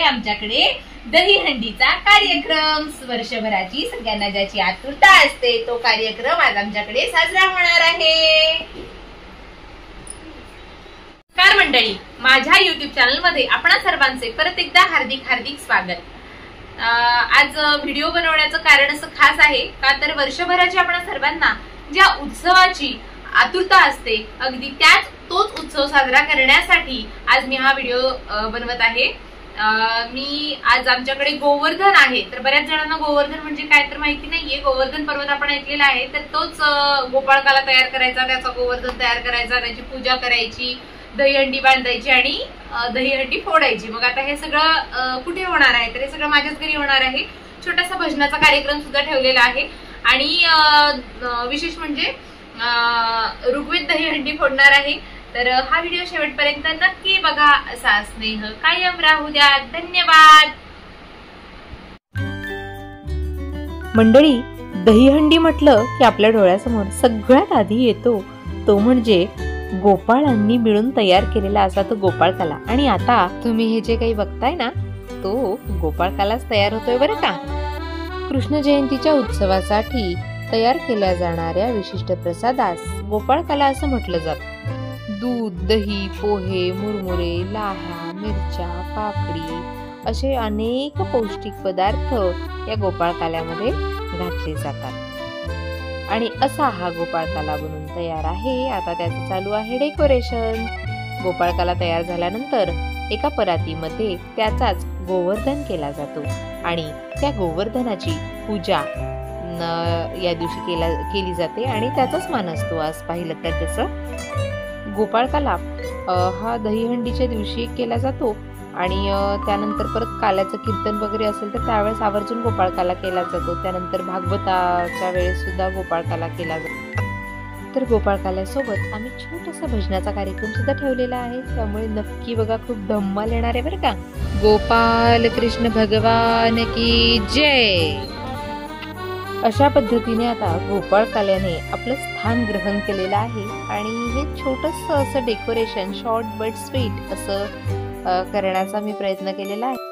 आमच्याकडे दहीहंडीचा कार्यक्रम, वर्षभराची सगळ्यांना ज्याची आतुरता असते तो कार्यक्रम आज आमच्याकडे साजरा होणार आहे। नमस्कार मंडळी, माझ्या युट्यूब चॅनल मध्ये आपणा सर्वांचे परत एकदा हार्दिक हार्दिक स्वागत। आज व्हिडिओ बनवण्याचं कारण असं खास आहे का तर वर्षभराची आपणा सर्वांना ज्या उत्सवाची आतुरता असते अगदी तोच उत्सव साजरा करण्यासाठी आज मी हा व्हिडिओ बनवत आहे। मी आज आमच्याकडे गोवर्धन आहे, तर बऱ्याच जणांना गोवर्धन म्हणजे काय तर माहिती नाहीये। गोवर्धन पर्वत आपण ऐकलेला आहे, तर तोच गोपाळकाला तयार करायचा, त्याचा गोवर्धन तयार करायचा, त्याची पूजा करायची, दहीहंडी बांधायची आणि दहीहंडी फोडायची। मग आता हे सगळं कुठे होणार आहे, तर हे सगळं माझ्याच घरी होणार आहे। छोटासा भजनाचा कार्यक्रम सुद्धा ठेवलेला आहे आणि विशेष म्हणजे ऋग्वेद दहीहंडी फोडणार आहे। तर हा व्हिडिओ शेवटपर्यंत नक्की बघा, असा स्नेह कायम राहू द्या। धन्यवाद मंडळी। दहीहंडी म्हटलं की आपल्या डोळ्यासमोर सगळ्यात आधी येतो तो म्हणजे गोपाळांनी मिळून तयार केलेला असा तो गोपाळकाला। आणि आता तुम्ही हे जे काही बघताय ना, तो गोपाळकालाच तयार होतोय बरं का। कृष्ण जयंतीच्या उत्सवासाठी तयार केल्या जाणाऱ्या विशिष्ट प्रसादास गोपाळकाला असं म्हटलं जातं। दूध, दही, पोहे, मुरमुरे, लाह्या, मिरच्या, पापडी असे अनेक पौष्टिक पदार्थ या गोपाळकाल्यामध्ये घातले जातात आणि असा हा गोपाळकाला बनून तयार आहे। आता त्याचं चालू आहे डेकोरेशन। गोपाळकाला तयार झाल्यानंतर एका परातीमध्ये त्याचाच गोवर्धन केला जातो आणि त्या गोवर्धनाची पूजा या दिवशी केली जाते आणि त्याचाच मान असतो। आज पाहिलं तर तसं गोपाळकाला हा दहीहंडीच्या दिवशी केला जातो आणि त्यानंतर परत काल्याचं कीर्तन वगैरे असेल तर त्यावेळेस आवर्जून गोपाळकाला केला जातो। त्यानंतर भागवताच्या वेळेस सुद्धा गोपाळकाला केला जातो। तर गोपाळकाल्यासोबत आम्ही छोटासा भजनाचा कार्यक्रम सुद्धा ठेवलेला आहे, त्यामुळे नक्की बघा, खूप धम्माल येणार आहे बरं का। गोपाल कृष्ण भगवान की जय। अशा पद्धतीने आता गोपाळकाल्याने आपलं स्थान ग्रहण केलेलं आहे आणि हे छोटंसं असं डेकोरेशन शॉर्ट बट स्वीट असं करण्याचा मी प्रयत्न केलेला आहे।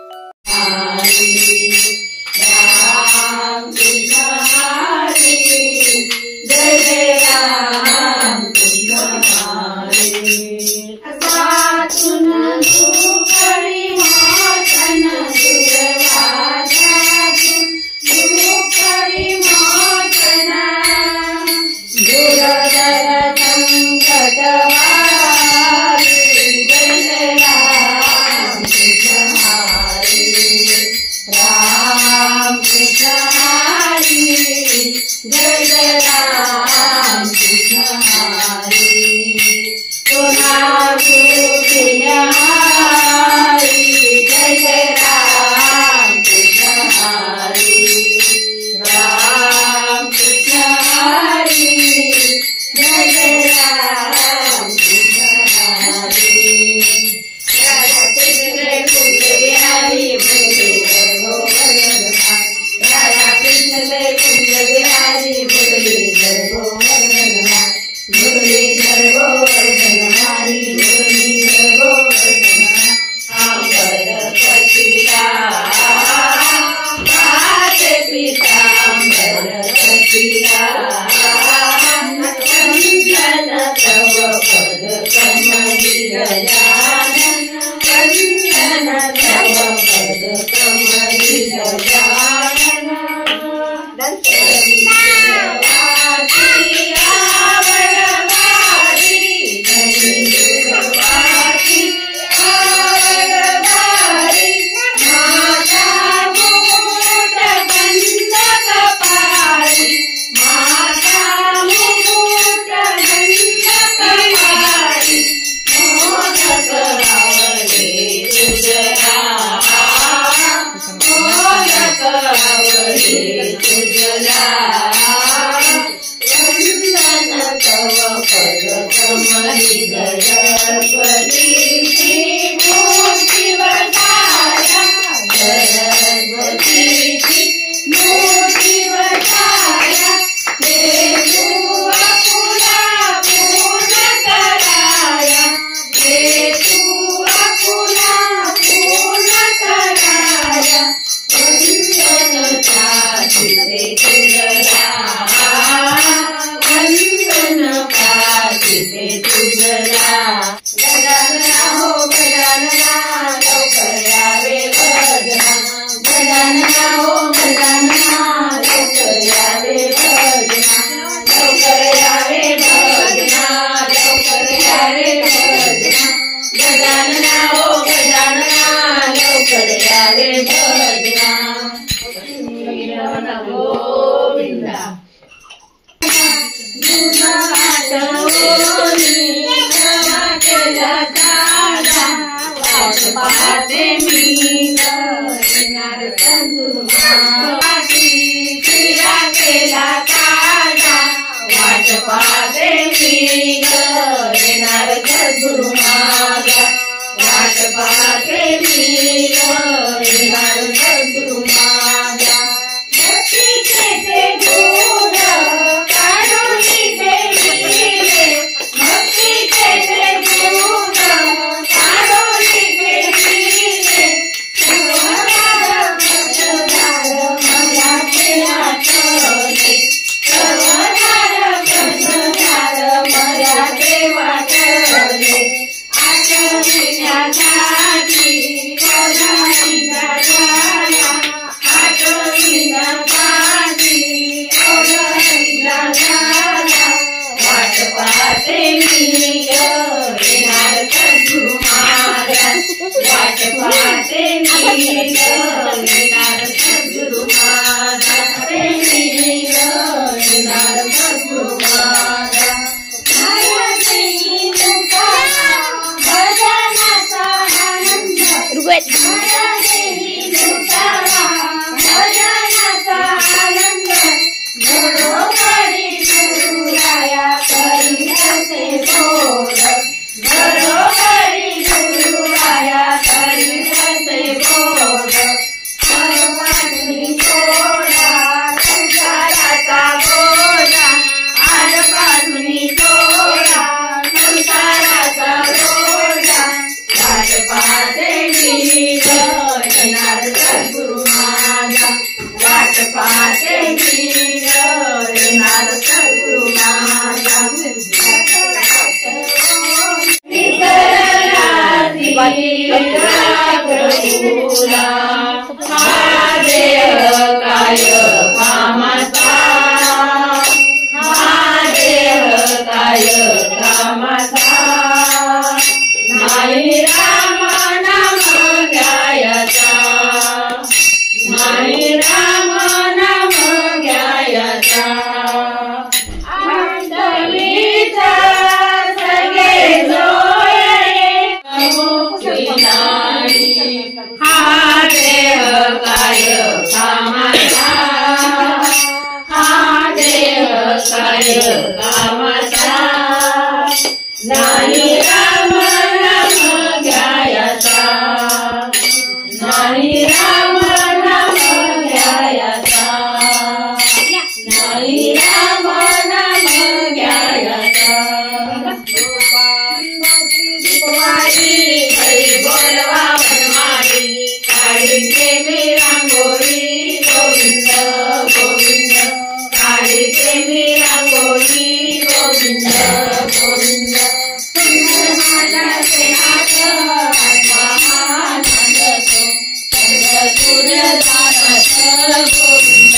गोविंद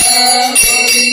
गोविंद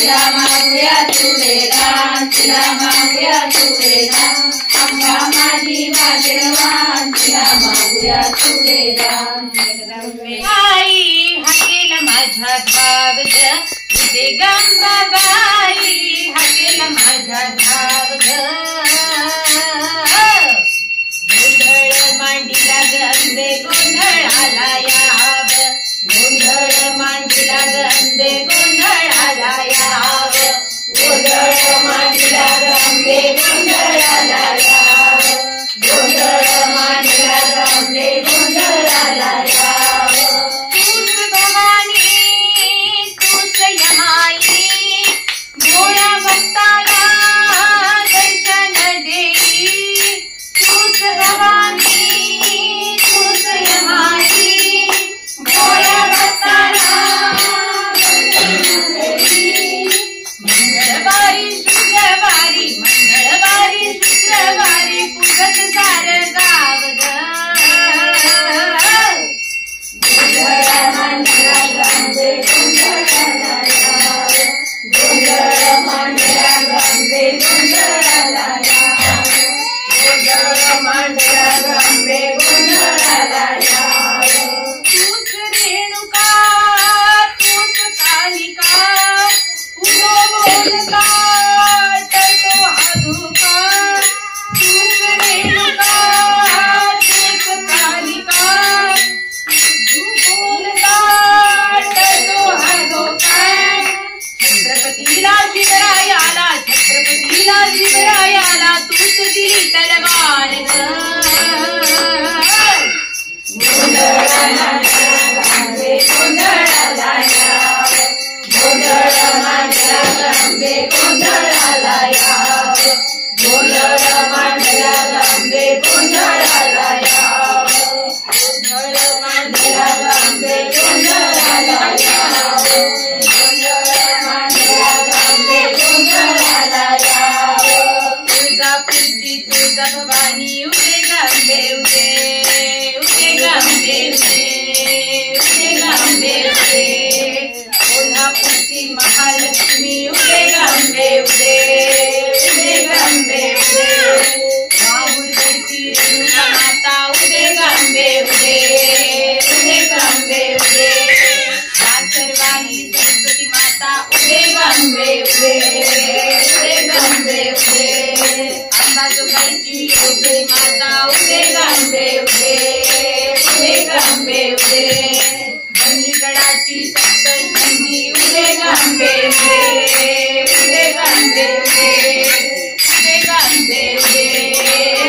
तिला मागूया तुळेदान, तिला मागूया तुळेदान, आंबा माझी भाग्यवान, तिला मागूया तुळेदान. आई हाकेला माझा धाव ग, उदे गंगाबाई हाकेला माझा धाव ग. गोंधळ मांडीला गंदे गोंधळाला याव, गोंधळ मांडीला गंदे गोंधळाला याव, गोंधळ मांडीला गंगे गोंधळाला याव, गोंधळ मांडीला गंगे गोंधळाला याव. तूच भवानी तूच यमाई, भोळ्या भक्ताला दर्शन देई. तूच भवानी तूच यमाई, भोळ्या भक्ताला मंगळवारी शुक्रवारी, मंगळवारी शुक्रवारी पूजत सार गाव ग. गोंधळ मांडीला गंगे गोंधळाला याव, गोंधळ मांडीला गंगे गोंधळाला याव, गोंधळ मांडीला गंगे गोंधळाला याव. तूच रेणुका तूच कालिका, उदो बोलता टळतो हा धोका. तूच रेणुका तूच कालिका, उदो बोलता टळतो हा धोका. छत्रपतीला शिवरायाला, छत्रपतीला शिवरायाला तूच दिली तलवार ग. गोंधळ मांडीला गंगे गोंधळाला याव, गोंधळ मांडीला गंगे गोंधळाला याव, गोंधळ मांडीला गंगे गोंधळाला याव, गोंधळ मांडीला गंगे गोंधळाला याव, गोंधळ मांडीला गंगे गोंधळाला याव. तुळजापूरची तुळजा भवानी उदे गंगे उदे, उदे गंगे उदे, उदे गंगे उदे. कोल्हापूरची महालक्ष्मी उदे गंगे उदे, उदे गंगे उदे. माहूरगडची रेणुका माता उदे गंगे उदे, उदे गंगे उदे. कासरवाडी सरस्वती माता उदे गंगे उदे, उदे गंगे उदे. अंबाजोगाईची योगी माता उदे गंगे उदे, उदे गंगे उदे. धनीगडाची सप्तशृंगी उदे गंगे उदे, उदे गंगे उदे, उदे गंगे उदे,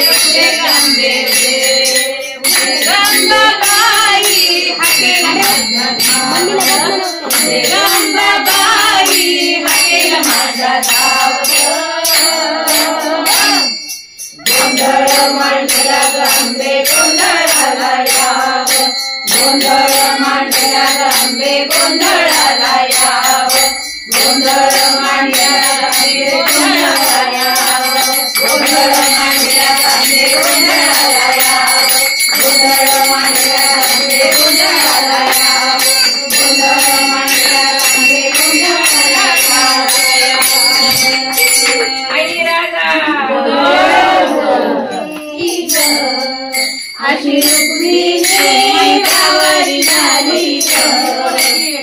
उदे गंगे उदे. उदे गंगाबाई हाकेला माझा धाव ग, उदे गंगाबाई हाकेला माझा धाव ग. गोंधळ मांडीला गंगे गोंधळाला याव, गोंधळ मांडीला गंगे गोंधळाला याव, गोंधळ मांडीला गंगे गोंधळाला याव, गोंधळ मांडीला गंगे गोंधळाला याव, गोंधळ मांडीला गंगे गोंधळाला याव, गोंधळ मांडीला गंगे गोंधळाला याव. आई राजा अशी रुक्मिणी नवरी झाली ग,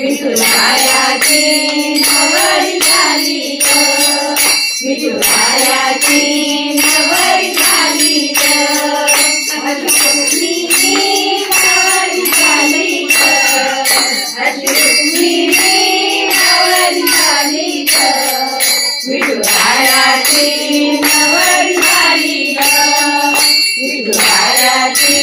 विठुरायाची नवरी झाली ग, विठुरायाची नवरी झाली ग. अशी रुक्मिणी नवरी झाली ग, अशी रुक्मिणी नवरी झाली ग, विठुरायाची नवरी झाली ग, विठुरायाची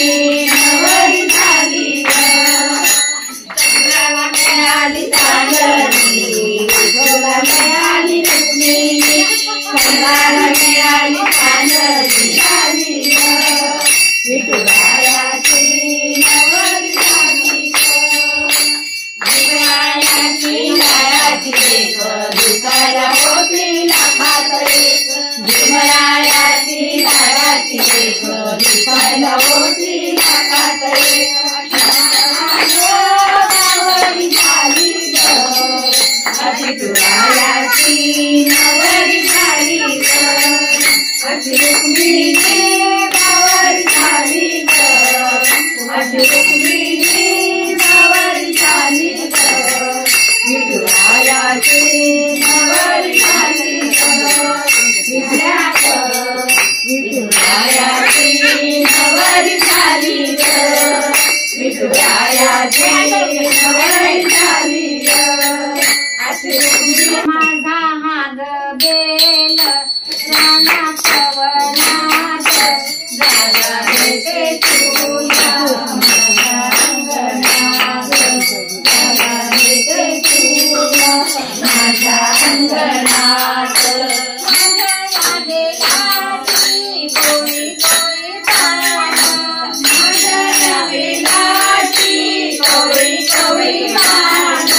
माझा हाग बेल रानात वनात जागा देते तुला माझ्या अंगणात जागा देते तुला माझ्या अंगणात माझ्या वेलाची कोळी कोळी पान माझ्या वेलाची कोळी कोळी पान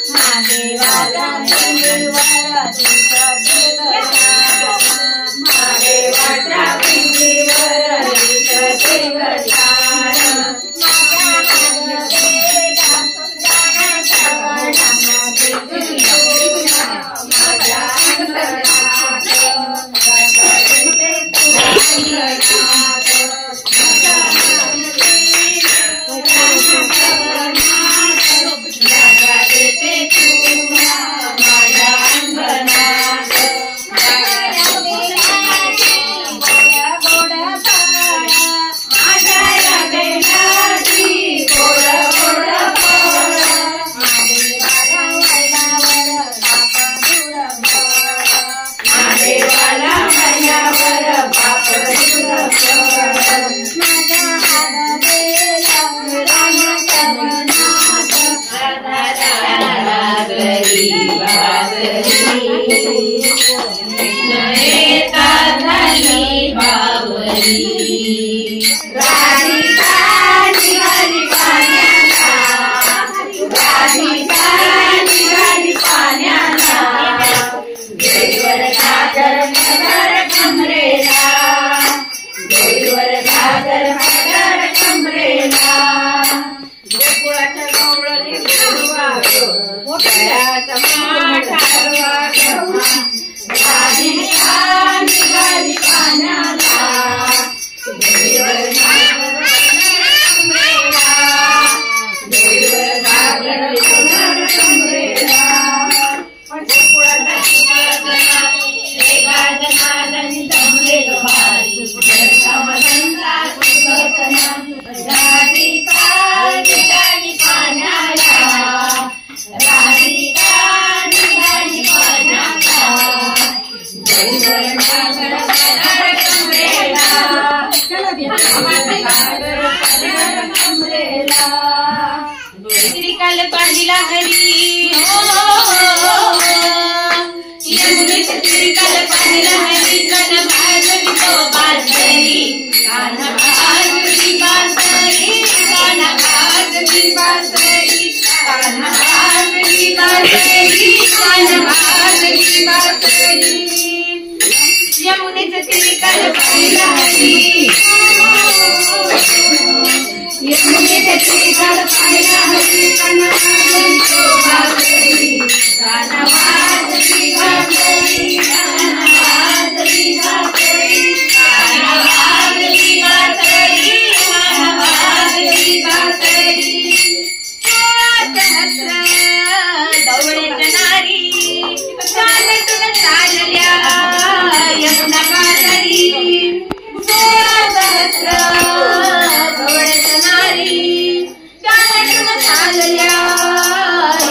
महादेवाला पिंडीवर दिसत महादेवाच्या पिंडीवर दिसत गजानन श्रीकाल पाहिला हरी श्रीकाल पाहिला हरी कान भाजली तो बासरी कान भाजली बासरी कान भाजली बासरी कान भाजली बासरी कान भाजली बासरी यमुनेचे श्रीकाल पाहिला हरी यमुनेचे श्रीकाल पाहिला हरी कान भाजली तो बासरी कान भाजली बासरी कान भाजली बासरी कान भाजली बासरी कान भाजली बासरी सहस्र दौडेच्या नारी चालतून चालल्या यमुना पारी 16 सहस्र दौडेच्या नारी चालतून चालल्या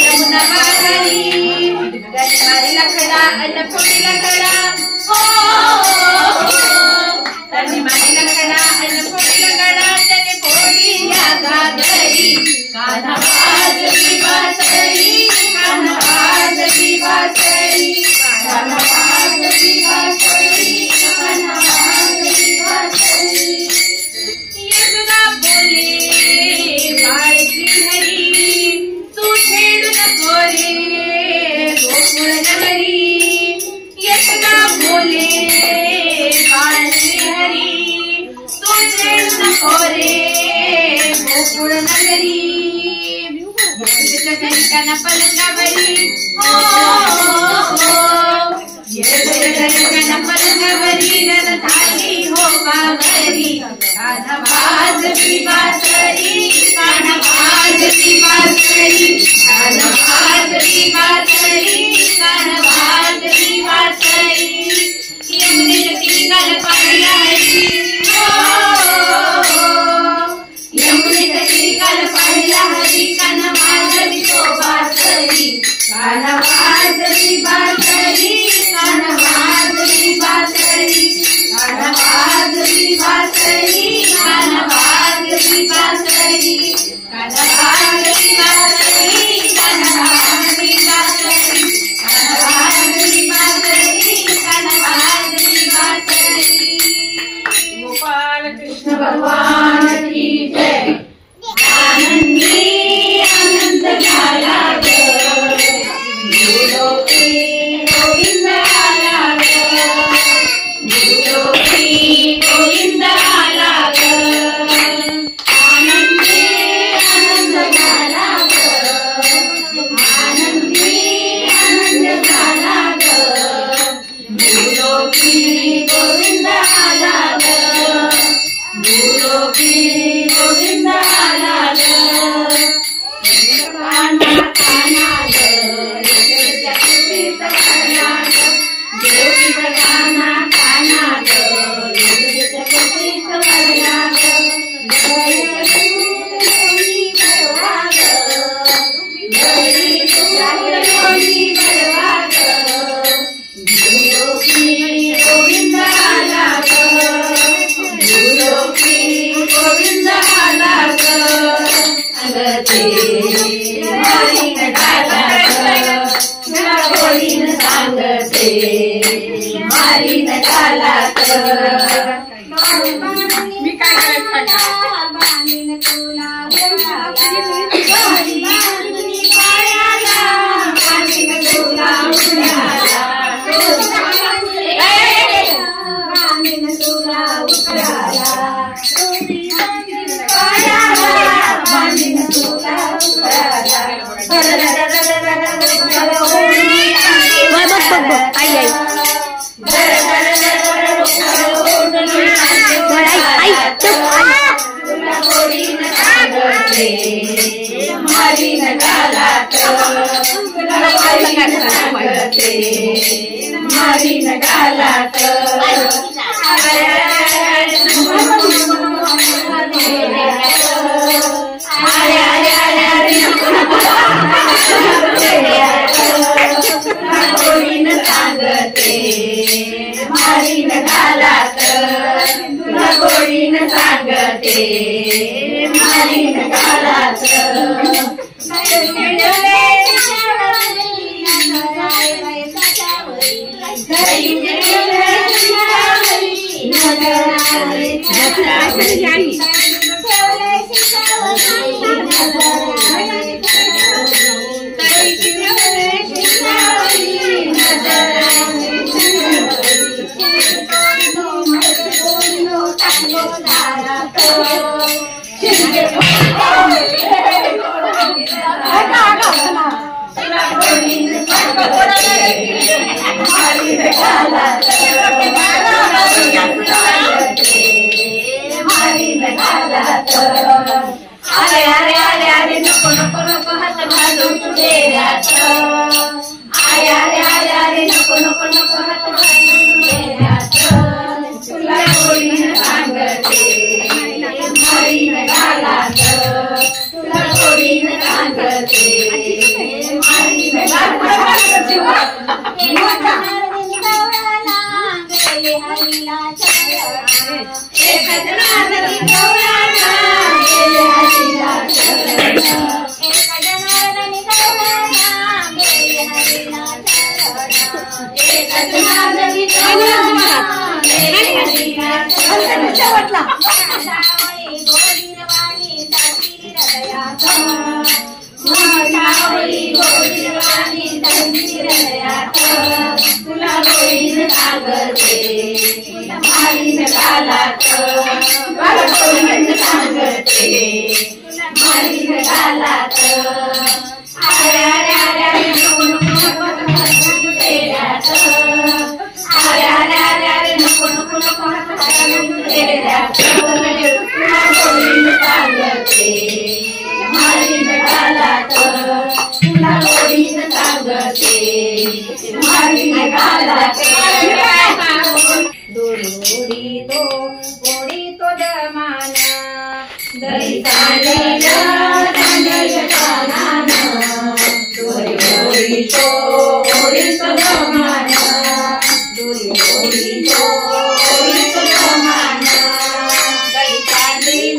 यमुना पारी मारीला खडा अन्न फोडीला खडा त्याने मारीला खडा अन्न फोडीला खडा त्याने फोडीला गागरी कान भाजली बासरी कान भाजली बासरी कान भाजली बासरी कान भाजली बासरी यमुना बोले बाळची हरी तू छेडू नको रे गोकुळ नगरी यमुना बोले बाळची हरी तू छेडू नको रे गोकुळ नगरी कान पलंगावरी कान पलंगावरी रन झाली हो बावरी कान भाजली बासरी कान भाजली बासरी कान भाजली बासरी कान भाजली बासरी यमुनेच्या श्रीकाल पाहिला हरी यमुनेच्या श्रीकाल पाहिला हरी मारीन गालात तुला गोडीनं सांगते मारीन गालात मी काय करायचं बांधीन तुला पायाला बांधीन तुला बांधीन तुला उकराला पायाला बांधीन तुला उकराला तुला गोडीनं सांगते मारीन गालात तुला गोडीनं सांगते मारीन गालात गोडीनं सांगते मारीन गालात तुला गोडीनं सांगते मारीन गालात अरे अरे अरे अरे नको नको नको हात घालून डेऱ्यात अरे अरे अरे अरे नको नको नको हात घालून डेऱ्यात तुला गोडीनं सांगते मारीन गालात तुला गोडीनं सांगते मारीन गालात तुला गोडीनं सांगते मारीन गालात तुला गोडीनं सांगते मारीन गालात अरे अरे अरे अरे नको नको नको डेऱ्यात अरे अरे अरे अरे नको नको नको हात घालून डेऱ्यात तुला गोडीनं सांगते मारीन गालात तुला गोडीनं सांगते मारीन गालात गोडी तो दमाना दही चांदलं कानाना गोडी तो दमाना गोडी तो दमाना दही चांदलं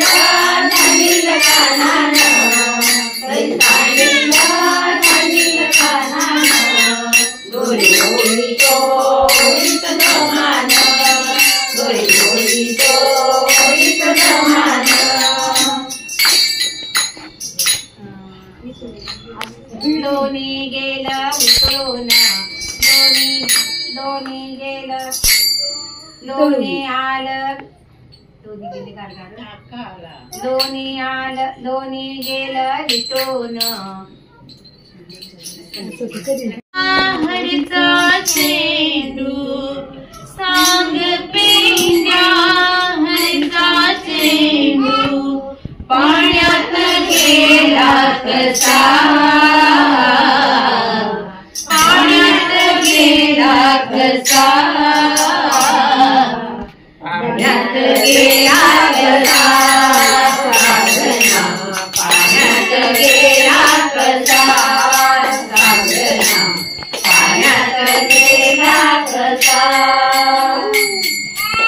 कानाना दही चांदलं कानाना गोडी तो दमाना गोडी तो दमाना लोणी गेलं उतरून लोणी गेलं लोणी आलं लोणी गेलं विटून हरीचा चेंडू सांग पेंड्या हरीचा चेंडू पाण्यात गेला कसा पाण्यात गेला कसा पाण्यात गेला कसा पाण्यात गेला कसा पाण्यात गेला कसा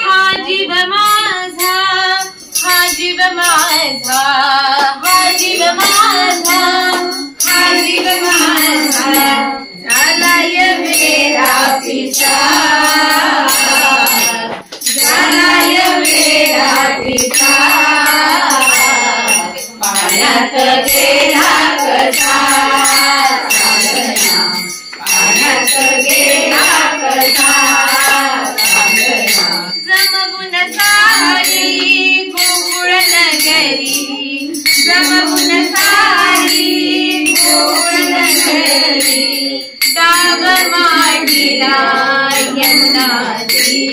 हा जीव माझा हा जीव जीव माझा, हा जीव माझा, हा जीव माझा झालाय वेडा पिसा, झालाय वेडा पिसा, पाण्यात गेला कसा, पाण्यात गेला कसा, जमवून सारी गोकुळ नगरी, जमवून सारी गोकुळ नगरी, गाव मांडीला यमुनाची,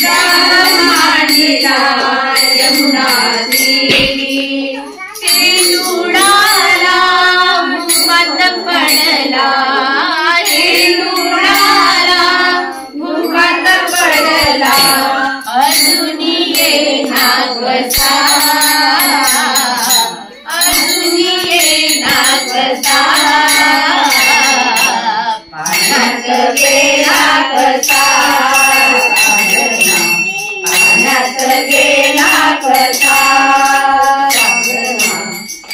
गाव मांडीला यमुनाची, उडाला भूमात पडला, उडाला भूमात पडला, अजून येना कसा, अजून येना कसा, पाण्यात गेला कसा, पाण्यात गेला कसा,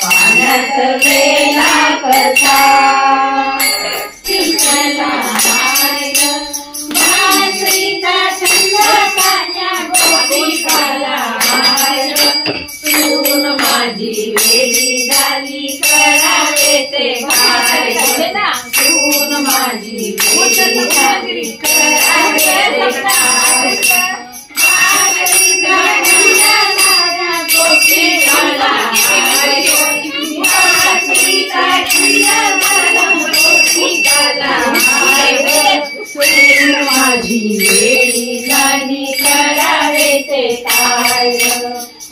पाण्यात गेला कसा, बासरीचा छंद माझ्या गोपिकाला, सून माझी वेडी झाली करावे ते काय, सून माझी वेडी झाली करावे ते काय, बासरीचा छंद माझ्या गोपिकाला, बासरीचा छंद माझ्या गोपिकाला, सून माझी वेडी झाली करावे ते काय,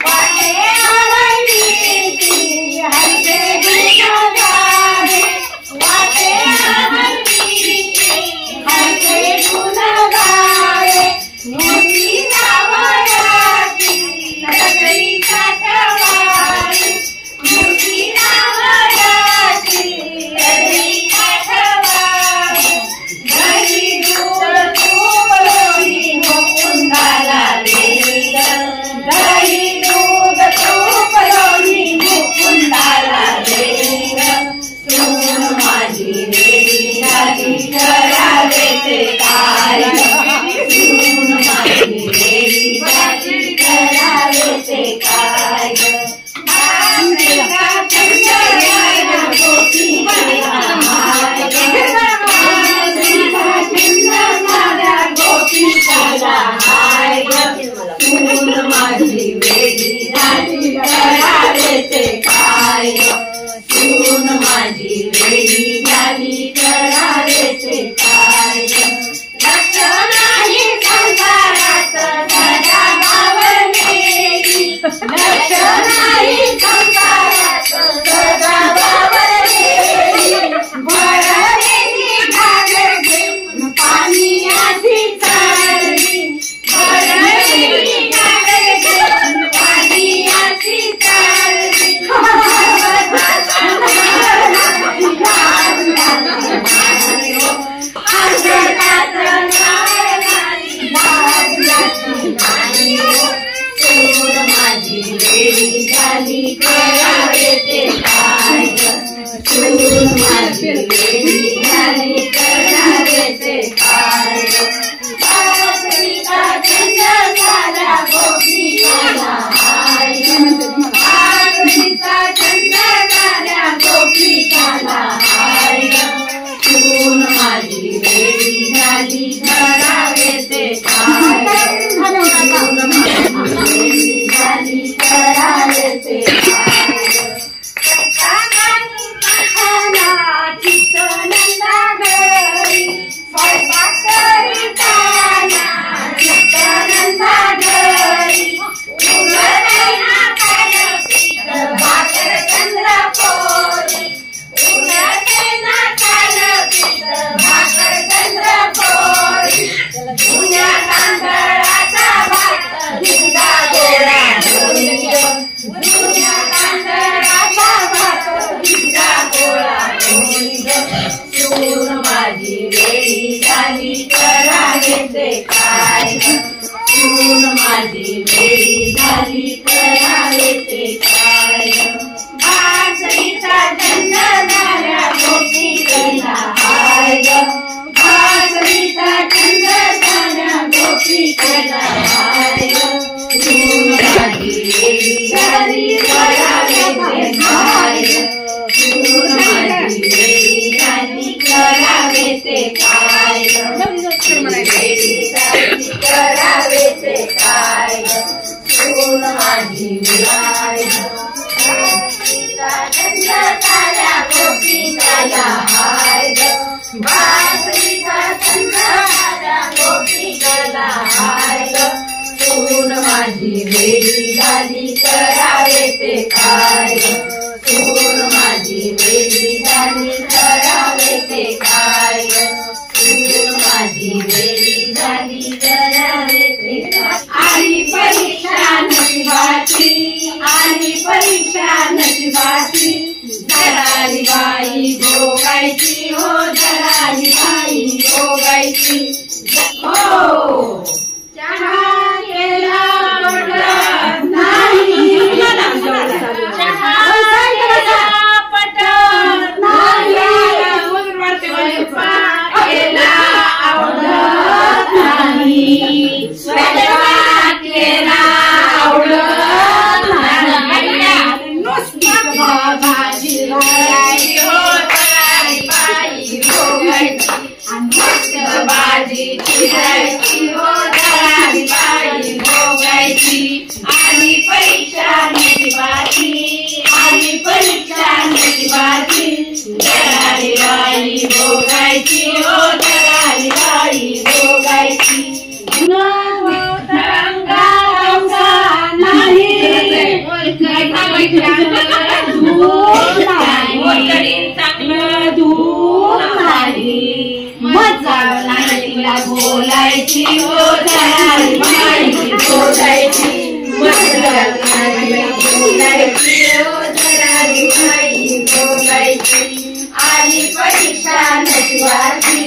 वाटे आवडली हरते गुणगाणे, वाटे आवडली हरते गुणगाणे, मोठी नावडाची नगरी काठवाडी, मोठी नावडाची नगरी काठवाडी, घरी दूध तूपलोणी मुकुंदाला देई, घरी दूध तूपलोणी मुकुंदाला देई, सून माझी वेडी झाली करावे ते काय, सून माझी वेडी झाली करावे ते काय, बासरीचा छंद माझ्या गोपिकाला, बासरीचा छंद माझ्या गोपिकाला, सून माझी वेडी झाली करावे ते काय, सून माझी वेडी झाली करावे ते काय, लक्ष नाही संसारात सदा बावरलेली, लक्ष नाही संसारात सदा बावरलेली, भरलेली भाग घेऊन पाणी आधी चालली, भरलेली भाग घेऊन पाणी आधी चालली, सून माझी वेडी झाली हाय साऱ्या गोपिकाला हाय बासरीचा छंद साऱ्या गोपिकाला हाय सून माझी वेडी झाली करावे ते काय सून माझी वेडी झाली करावे ते काय सून माझी वेडी झाली करावे ते काय आली परीक्षा नशिबाची आली परीक्षा नशिबाची धराली बाई भोगायची हो धराली बाई भोगायची हो चहा केला पटत नाही चहा केला पटत नाही केला आवडत नाही स्वयंपाक केला आवडत नाही नुसती भाजी करायची हो करायची बाई भोगायची आणि भाजी चिरायची हो करायची बाई भोगायची आणि परीक्षा नशिबाची आणि परीक्षा नशिबाची करायची बाई भोगायची हो करायची बाई भोगायची बोलायची हो धराली बाई बोलायची बोलायची हो धराली बाई बोलायची आली परीक्षा नशिबाची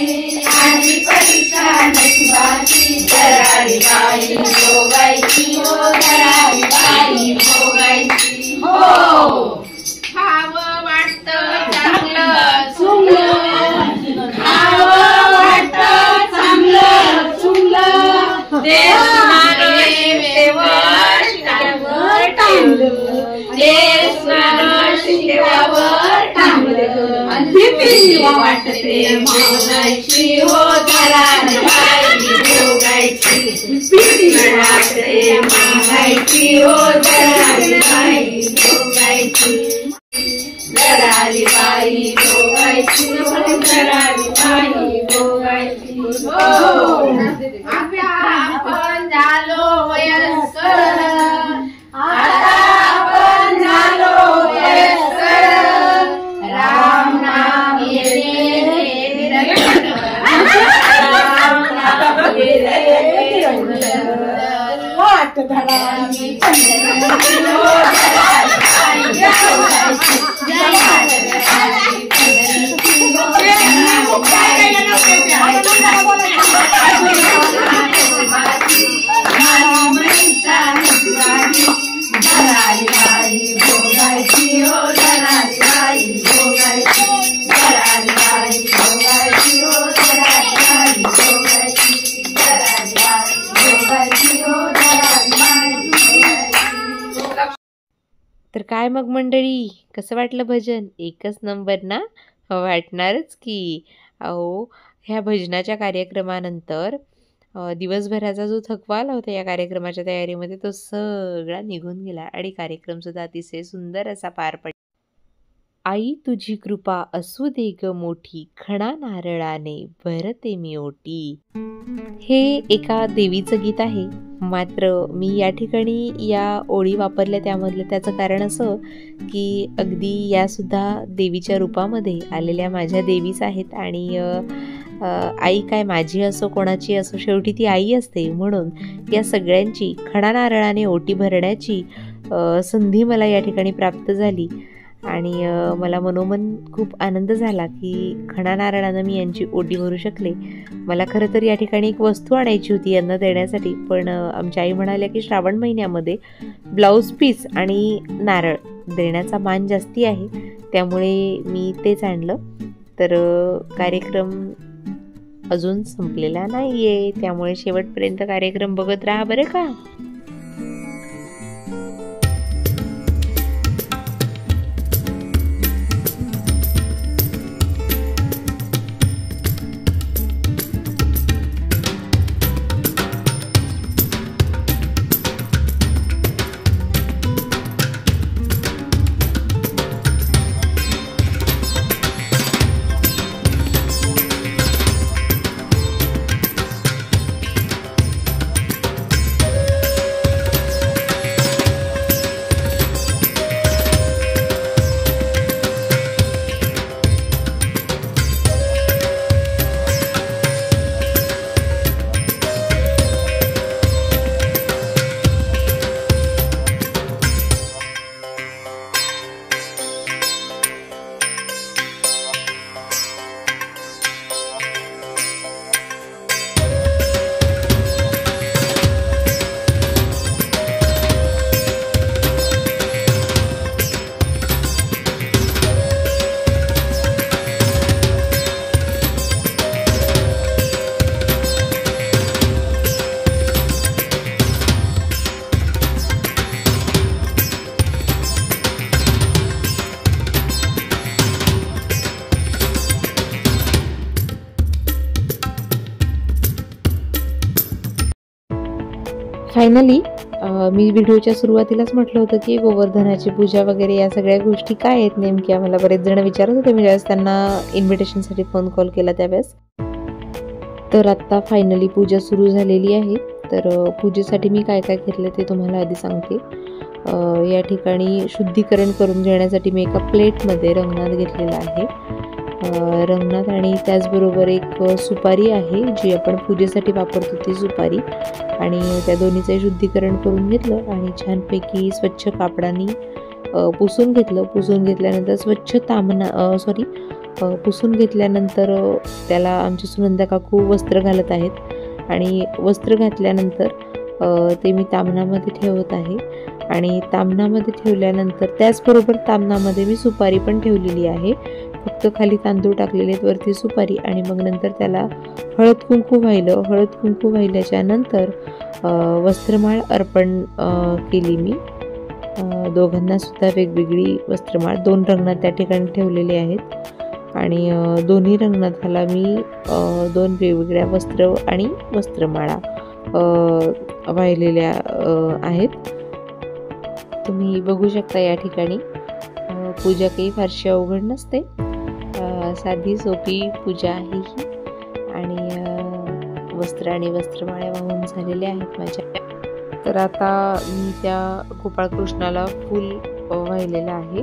आली परीक्षा नशिबाची धराली बाई भोगायची हो धराली बाई भोगायची हो खावं वाटतं चांगलं चुंगलं खावं वाटतं चांगलं चुंगलं देवाने वेवर टांगलं टांगलं देवाने शिवावर टांगलं अंधी वाटते मागायची हो धराली बाई भोगायची वाटते मागायची हो धराली बाई भोगायची धराली बाई भोगायची हो धराली बाई भोगायची हो आता आपण झालो वयस्कर आता आपण झालो वयस्कर राम नाम येणे राम नाम येणे वाट धराली धराली बाई भोगायची हो धराली बाई भोगायची धराली बाई भोगायची हो धराली बाई भोगायची धराली बाई भोगायची हो धराली बाई भोगायची. तर काय मग मंडळी, कसं वाटलं भजन? एकच नंबर ना? वाटणारच की. अहो, ह्या भजनाच्या कार्यक्रमानंतर दिवसभराचा जो थकवा आला होता या कार्यक्रमाच्या तयारीमध्ये तो सगळा निघून गेला आणि कार्यक्रमसुद्धा अतिशय सुंदर असा पार पडला. आई तुझी कृपा असू दे ग मोठी, खणा नारळाने भरते मी ओटी. हे एका देवीचं गीत आहे, मात्र मी या ठिकाणी या ओळी वापरल्या त्याचं कारण असं की अगदी यासुद्धा देवीच्या रूपामध्ये आलेल्या माझ्या देवीच आहेत. आणि आई काय माझी असो कोणाची असो, शेवटी ती आई असते. म्हणून या सगळ्यांची खणा नारळाने ओटी भरण्याची संधी मला या ठिकाणी प्राप्त झाली आणि मला मनोमन खूप आनंद झाला की खणा नारळानं मी यांची ओटी भरू शकले. मला खरं तर या ठिकाणी एक वस्तू आणायची होती यांना देण्यासाठी, पण आमच्या आई म्हणाल्या की श्रावण महिन्यामध्ये ब्लाऊज पीस आणि नारळ देण्याचा मान जास्ती आहे, त्यामुळे मी तेच आणलं. तर कार्यक्रम अजून संपलेला नाही आहे, त्यामुळे शेवटपर्यंत कार्यक्रम बघत राहा बरं का. फायनली मी व्हिडिओच्या सुरुवातीलाच म्हटलं होतं की गोवर्धनाची पूजा वगैरे या सगळ्या गोष्टी काय आहेत नेमक्या. मला बरेच जण विचारत होते मी ज्यावेळेस त्यांना इन्व्हिटेशनसाठी फोन कॉल केला त्यावेळेस. तर आत्ता फायनली पूजा सुरू झालेली आहे. तर पूजेसाठी मी काय काय घेतलं ते तुम्हाला आधी सांगते. या ठिकाणी शुद्धीकरण करून घेण्यासाठी मी एका प्लेटमध्ये रंगनाथ घेतलेला आहे. रंगनाथ आणि त्याचबरोबर एक सुपारी आहे जी आपण पूजेसाठी वापरतो ती सुपारी, आणि त्या दोन्हीचं शुद्धीकरण करून घेतलं आणि छानपैकी स्वच्छ कापडाने पुसून घेतलं. पुसून घेतल्यानंतर पुसून घेतल्यानंतर त्याला आमची सुनंदा काकू वस्त्र घालत आहेत आणि वस्त्र घातल्यानंतर ते मी तामणामध्ये ठेवत आहे. आणि तामणामध्ये ठेवल्यानंतर त्याचबरोबर तामणामध्ये मी सुपारी पण ठेवलेली आहे. फक्त खाली तांदूळ टाकलेले आहेत, वरती सुपारी, आणि मग नंतर त्याला हळद कुंकू वाहिलं. हळद कुंकू वाहिल्याच्या नंतर वस्त्रमाळ अर्पण केली मी. दोघांना सुद्धा वेगवेगळी वस्त्रमाळ 2 रंगनाथ त्या ठिकाणी ठेवलेले आहेत आणि दोन्ही रंगनाथाला मी 2 वेगवेगळ्या वस्त्र आणि वस्त्रमाळा वाहिलेल्या आहेत. तुम्ही बघू शकता या ठिकाणी पूजा काही फारशी अवघड नसते, साधी सोपी पूजा आहे ही. आणि वस्त्र आणि वस्त्रमाळ्या वाहून झालेल्या आहेत माझ्या. तर आता मी त्या गोपाळकृष्णाला फूल वाहिलेलं आहे.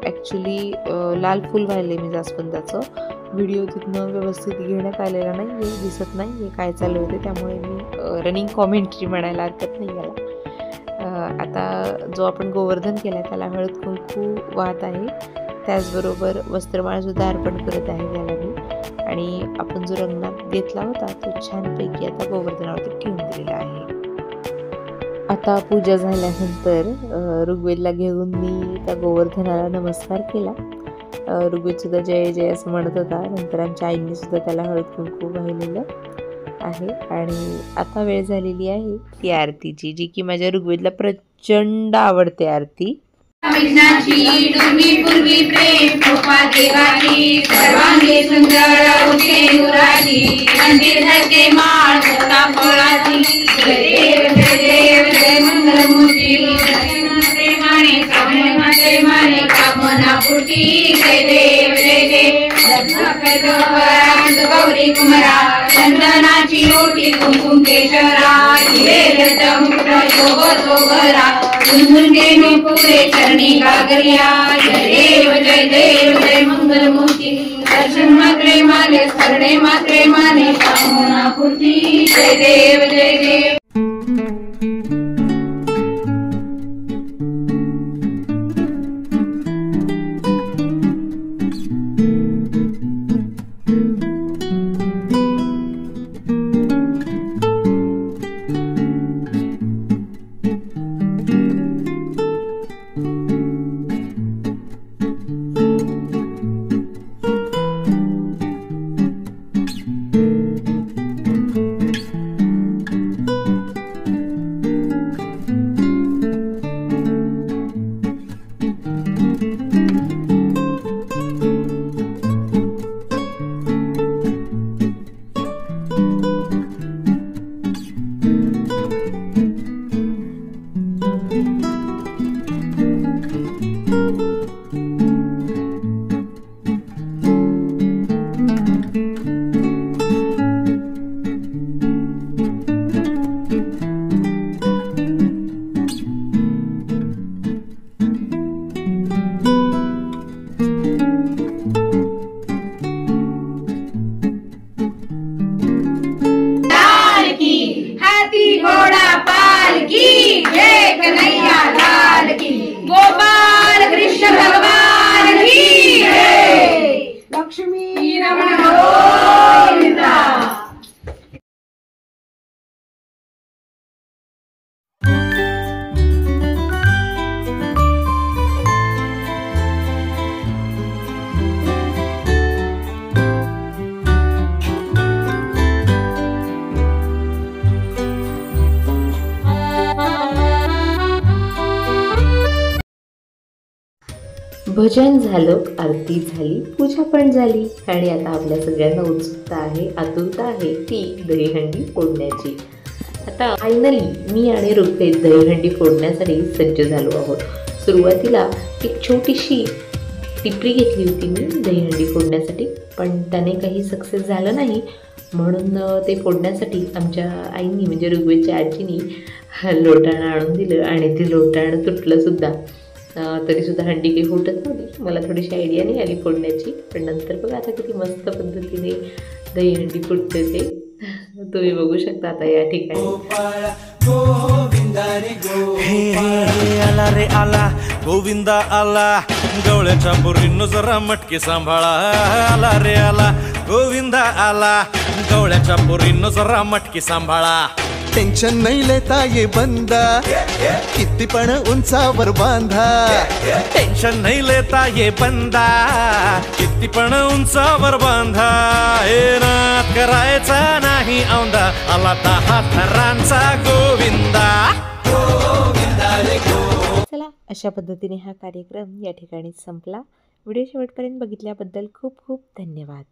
ॲक्च्युली लाल फूल वाहिले मी जास्वंदाचं. व्हिडिओ तिथनं व्यवस्थित घेण्यात आलेला नाही आहे, दिसत नाही आहे काय चालू होते, त्यामुळे मी रनिंग कॉमेंट्री म्हणायला हरकत नाही याला. आता जो आपण गोवर्धन केला त्याला हळद कुंकू वाहत आहे, त्याचबरोबर वस्त्रमाळसुद्धा अर्पण करत आहे त्याला मी. आणि आपण जो रंगनाथ घेतला होता तो छानपैकी आता गोवर्धनावरती ठेवून दिलेला आहे. आता पूजा झाल्यानंतर ऋग्वेदला घेऊन मी त्या गोवर्धनाला नमस्कार केला. ऋग्वेदसुद्धा जय जय असं म्हणत होता. नंतर आमच्या आईंनी सुद्धा त्याला हळद कुंकू वाहिलेलं आहे. आणि आता वेळ झालेली आहे ती आरतीची, जी की माझ्या ऋग्वेदला प्रचंड आवडते आरती. विघ्नाची डुंबी पूर्वी प्रेम कृपा देवाची सर्वांगी सुंदर उठे उराची मंदिर धरके माळ होता फळाची. जय देव जय मंगलमूर्ती प्रेमाने प्रेमाने कामना पूर्ती. जय देव गौरी कुमरा चंदनाची ओटी कुंकुम केशरा झुंझुंगे में पुरे चरणी गागरिया. जय देव जय मंगलमूर्ती दर्शन मात्रे माने स्मरणे मात्रे माने कामना पूर्ती. जय देव जय देव. भजन झालं, आरती झाली, पूजा पण झाली आणि आता आपल्या सगळ्यांना उत्सुकता आहे, आतुरता आहे ती दहीहंडी फोडण्याची. आता फायनली मी आणि रुपेश दहीहंडी फोडण्यासाठी सज्ज झालो आहोत. सुरुवातीला एक छोटीशी टिपरी घेतली होती मी दहीहंडी फोडण्यासाठी, पण त्याने काही सक्सेस झालं नाही. म्हणून ते फोडण्यासाठी आमच्या आईनी म्हणजे ऋग्वेदच्या आजीनी लोटाणं आणून दिलं आणि ते लोटाणं तुटलं सुद्धा. तरीसुद्धा हंडी काही फुटत नव्हती. मला थोडीशी आयडिया नाही आली फोडण्याची, पण नंतर बघा आता किती मस्त पद्धतीने दहीहंडी फुटते ते तुम्ही बघू शकता आता या ठिकाणी. आला रे आला गोविंदा आला, गवळ्याच्या पोरींनो जरा मटकी सांभाळा. आला रे आला गोविंदा आला, गवळ्याच्या पोरींनो जरा मटकी सांभाळा. टेन्शन नाही लेता ये बंदा, किती पण उंचावर बांधा. टेन्शन नाही लेता ये बंदा, किती पण उंचावर बांधा. हे नाद करायचा नाही औंदा, आला 10 थरांचा गोविंदा. चला, अशा पद्धतीने हा कार्यक्रम या ठिकाणी संपला. व्हिडिओ शेवटपर्यंत बघितल्याबद्दल खूप खूप धन्यवाद.